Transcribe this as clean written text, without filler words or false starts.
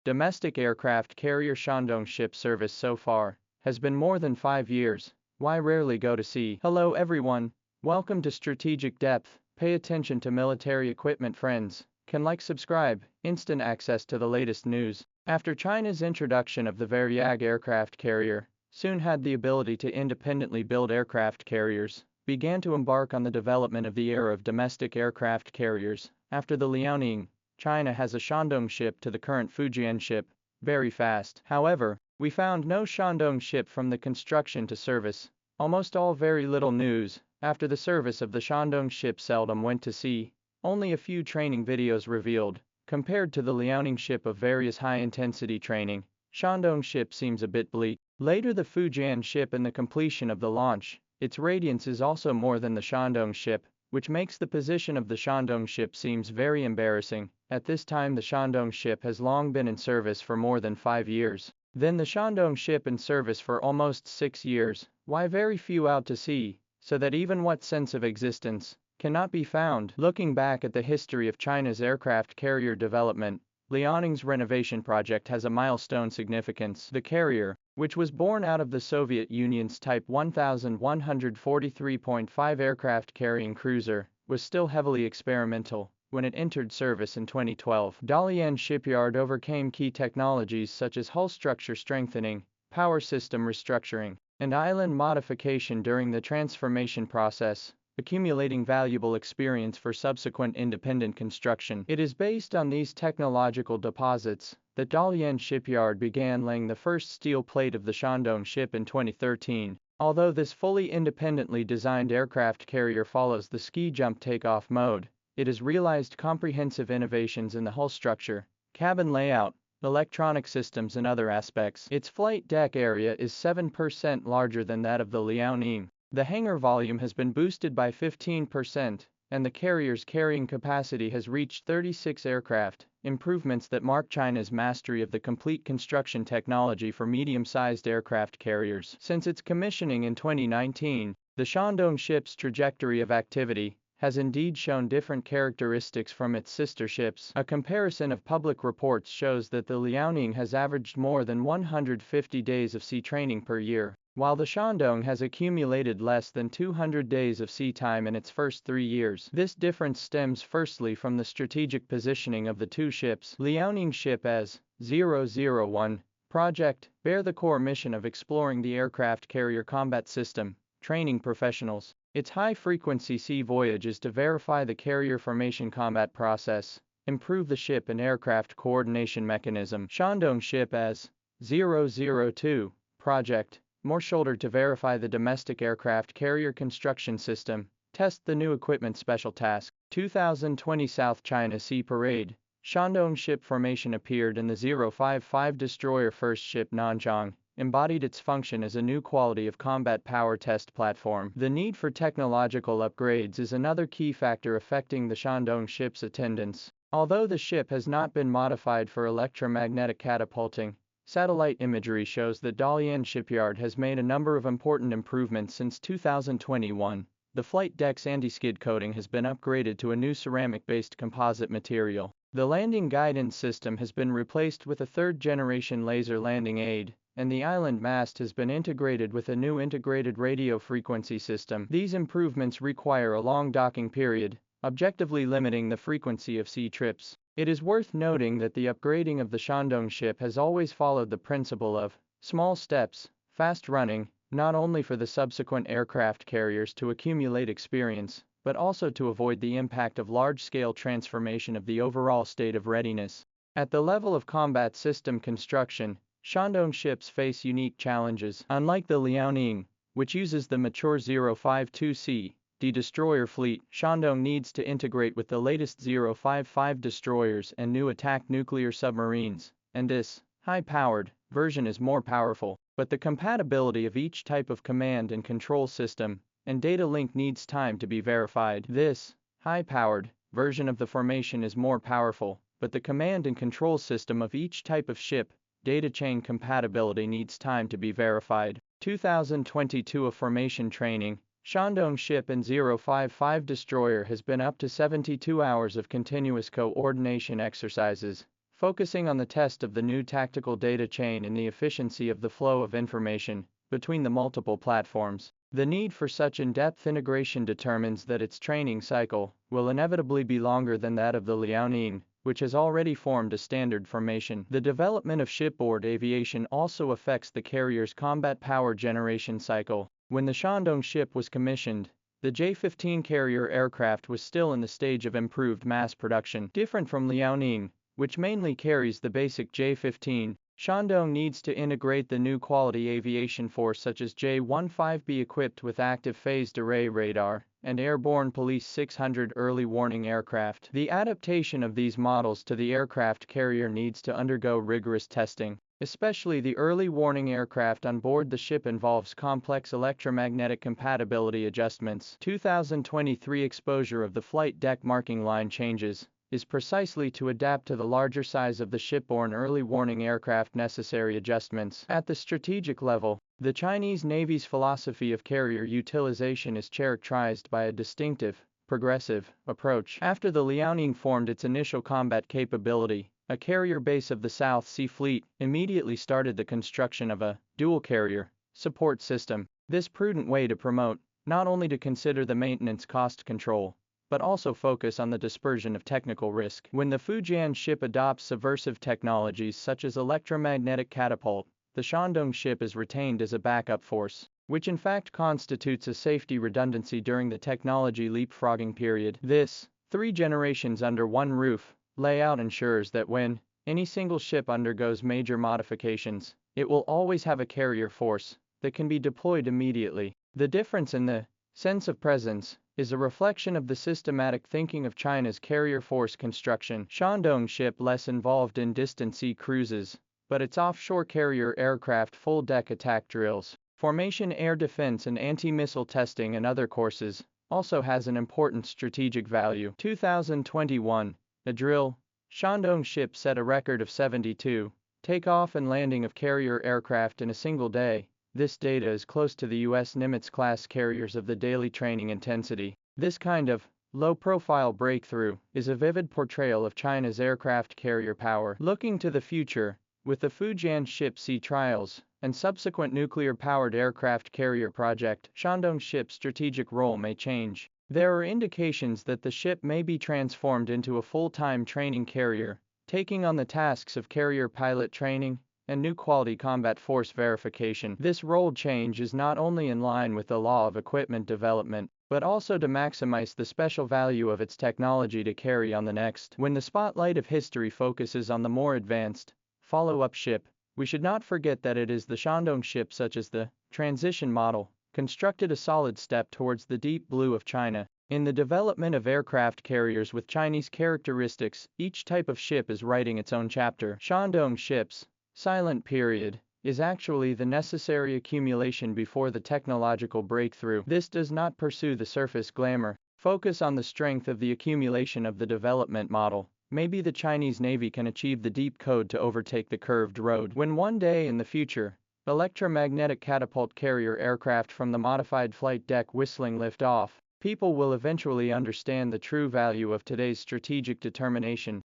domestic aircraft carrier Shandong ship service so far has been more than 5 years. Why rarely go to sea? Hello everyone, welcome to Strategic Depth. Pay attention to military equipment friends. Can like subscribe, instant access to the latest news. After China's introduction of the Varyag aircraft carrier, soon had the ability to independently build aircraft carriers, began to embark on the development of the era of domestic aircraft carriers. After the Liaoning, China has a Shandong ship to the current Fujian ship, very fast. However, we found no Shandong ship from the construction to service. Almost all very little news. After the service of the Shandong ship seldom went to sea, only a few training videos revealed. Compared to the Liaoning ship of various high-intensity training, Shandong ship seems a bit bleak. Later the Fujian ship and the completion of the launch, its radiance is also more than the Shandong ship, which makes the position of the Shandong ship seems very embarrassing. At this time the Shandong ship has long been in service for more than 5 years. Then the Shandong ship in service for almost 6 years. Why very few out to sea, so that even what sense of existence cannot be found. Looking back at the history of China's aircraft carrier development, Liaoning's renovation project has a milestone significance. The carrier, which was born out of the Soviet Union's Type 1143.5 aircraft carrying cruiser, was still heavily experimental. When it entered service in 2012, Dalian shipyard overcame key technologies such as hull structure strengthening, power system restructuring, and island modification during the transformation process, accumulating valuable experience for subsequent independent construction. It is based on these technological deposits that Dalian shipyard began laying the first steel plate of the Shandong ship in 2013. Although this fully independently designed aircraft carrier follows the ski jump takeoff mode, it has realized comprehensive innovations in the hull structure, cabin layout, electronic systems and other aspects. Its flight deck area is 7% larger than that of the Liaoning. The hangar volume has been boosted by 15%, and the carrier's carrying capacity has reached 36 aircraft, improvements that mark China's mastery of the complete construction technology for medium-sized aircraft carriers. Since its commissioning in 2019, the Shandong ship's trajectory of activity has indeed shown different characteristics from its sister ships. A comparison of public reports shows that the Liaoning has averaged more than 150 days of sea training per year, while the Shandong has accumulated less than 200 days of sea time in its first 3 years. This difference stems firstly from the strategic positioning of the two ships. Liaoning ship as 001 project bear the core mission of exploring the aircraft carrier combat system, training professionals. Its high-frequency sea voyage is to verify the carrier formation combat process, improve the ship and aircraft coordination mechanism. Shandong ship as 002 project more shoulder to verify the domestic aircraft carrier construction system, test the new equipment special task. 2020 South China Sea Parade, Shandong ship formation appeared in the 055 destroyer first ship Nanjing, embodied its function as a new quality of combat power test platform. The need for technological upgrades is another key factor affecting the Shandong ship's attendance. Although the ship has not been modified for electromagnetic catapulting, satellite imagery shows that Dalian shipyard has made a number of important improvements since 2021. The flight deck's anti-skid coating has been upgraded to a new ceramic-based composite material. The landing guidance system has been replaced with a third-generation laser landing aid, and the island mast has been integrated with a new integrated radio frequency system. These improvements require a long docking period, objectively limiting the frequency of sea trips. It is worth noting that the upgrading of the Shandong ship has always followed the principle of small steps, fast running, not only for the subsequent aircraft carriers to accumulate experience, but also to avoid the impact of large-scale transformation of the overall state of readiness. At the level of combat system construction, Shandong ships face unique challenges. Unlike the Liaoning, which uses the mature 052C destroyer fleet, Shandong needs to integrate with the latest 055 destroyers and new attack nuclear submarines, and this high-powered version is more powerful, but the compatibility of each type of command and control system and data link needs time to be verified. This high-powered version of the formation is more powerful, but the command and control system of each type of ship data chain compatibility needs time to be verified. 2022 A formation training, Shandong ship and 055 destroyer has been up to 72 hours of continuous coordination exercises, focusing on the test of the new tactical data chain and the efficiency of the flow of information between the multiple platforms. The need for such in-depth integration determines that its training cycle will inevitably be longer than that of the Liaoning, which has already formed a standard formation. The development of shipboard aviation also affects the carrier's combat power generation cycle. When the Shandong ship was commissioned, the J-15 carrier aircraft was still in the stage of improved mass production. Different from Liaoning, which mainly carries the basic J-15, Shandong needs to integrate the new quality aviation force such as J-15B equipped with active phased array radar and airborne police 600 early warning aircraft. The adaptation of these models to the aircraft carrier needs to undergo rigorous testing. Especially the early warning aircraft on board the ship involves complex electromagnetic compatibility adjustments. 2023 exposure of the flight deck marking line changes is precisely to adapt to the larger size of the shipborne early warning aircraft. Necessary adjustments. At the strategic level, the Chinese Navy's philosophy of carrier utilization is characterized by a distinctive, progressive approach. After the Liaoning formed its initial combat capability, a carrier base of the South Sea Fleet immediately started the construction of a dual carrier support system. This prudent way to promote, not only to consider the maintenance cost control, but also focus on the dispersion of technical risk. When the Fujian ship adopts subversive technologies such as electromagnetic catapult, the Shandong ship is retained as a backup force, which in fact constitutes a safety redundancy during the technology leapfrogging period. This, 3 generations under one roof, layout ensures that when any single ship undergoes major modifications, it will always have a carrier force that can be deployed immediately. The difference in the sense of presence is a reflection of the systematic thinking of China's carrier force construction. Shandong ship less involved in distant sea cruises, but its offshore carrier aircraft full deck attack drills, formation air defense and anti-missile testing and other courses, also has an important strategic value. 2021, a drill, Shandong ship set a record of 72 takeoff and landing of carrier aircraft in a single day. This data is close to the US Nimitz-class carriers of the daily training intensity. This kind of low-profile breakthrough is a vivid portrayal of China's aircraft carrier power. Looking to the future, with the Fujian ship sea trials and subsequent nuclear-powered aircraft carrier project, Shandong ship's strategic role may change. There are indications that the ship may be transformed into a full-time training carrier, taking on the tasks of carrier pilot training and new quality combat force verification. This role change is not only in line with the law of equipment development, but also to maximize the special value of its technology to carry on the next. When the spotlight of history focuses on the more advanced, follow-up ship, we should not forget that it is the Shandong ship such as the transition model, constructed a solid step towards the deep blue of China. In the development of aircraft carriers with Chinese characteristics, each type of ship is writing its own chapter. Shandong ships, silent period, is actually the necessary accumulation before the technological breakthrough. This does not pursue the surface glamour, focus on the strength of the accumulation of the development model. Maybe the Chinese Navy can achieve the deep code to overtake the curved road. When one day in the future, electromagnetic catapult carrier aircraft from the modified flight deck whistling lift off, people will eventually understand the true value of today's strategic determination.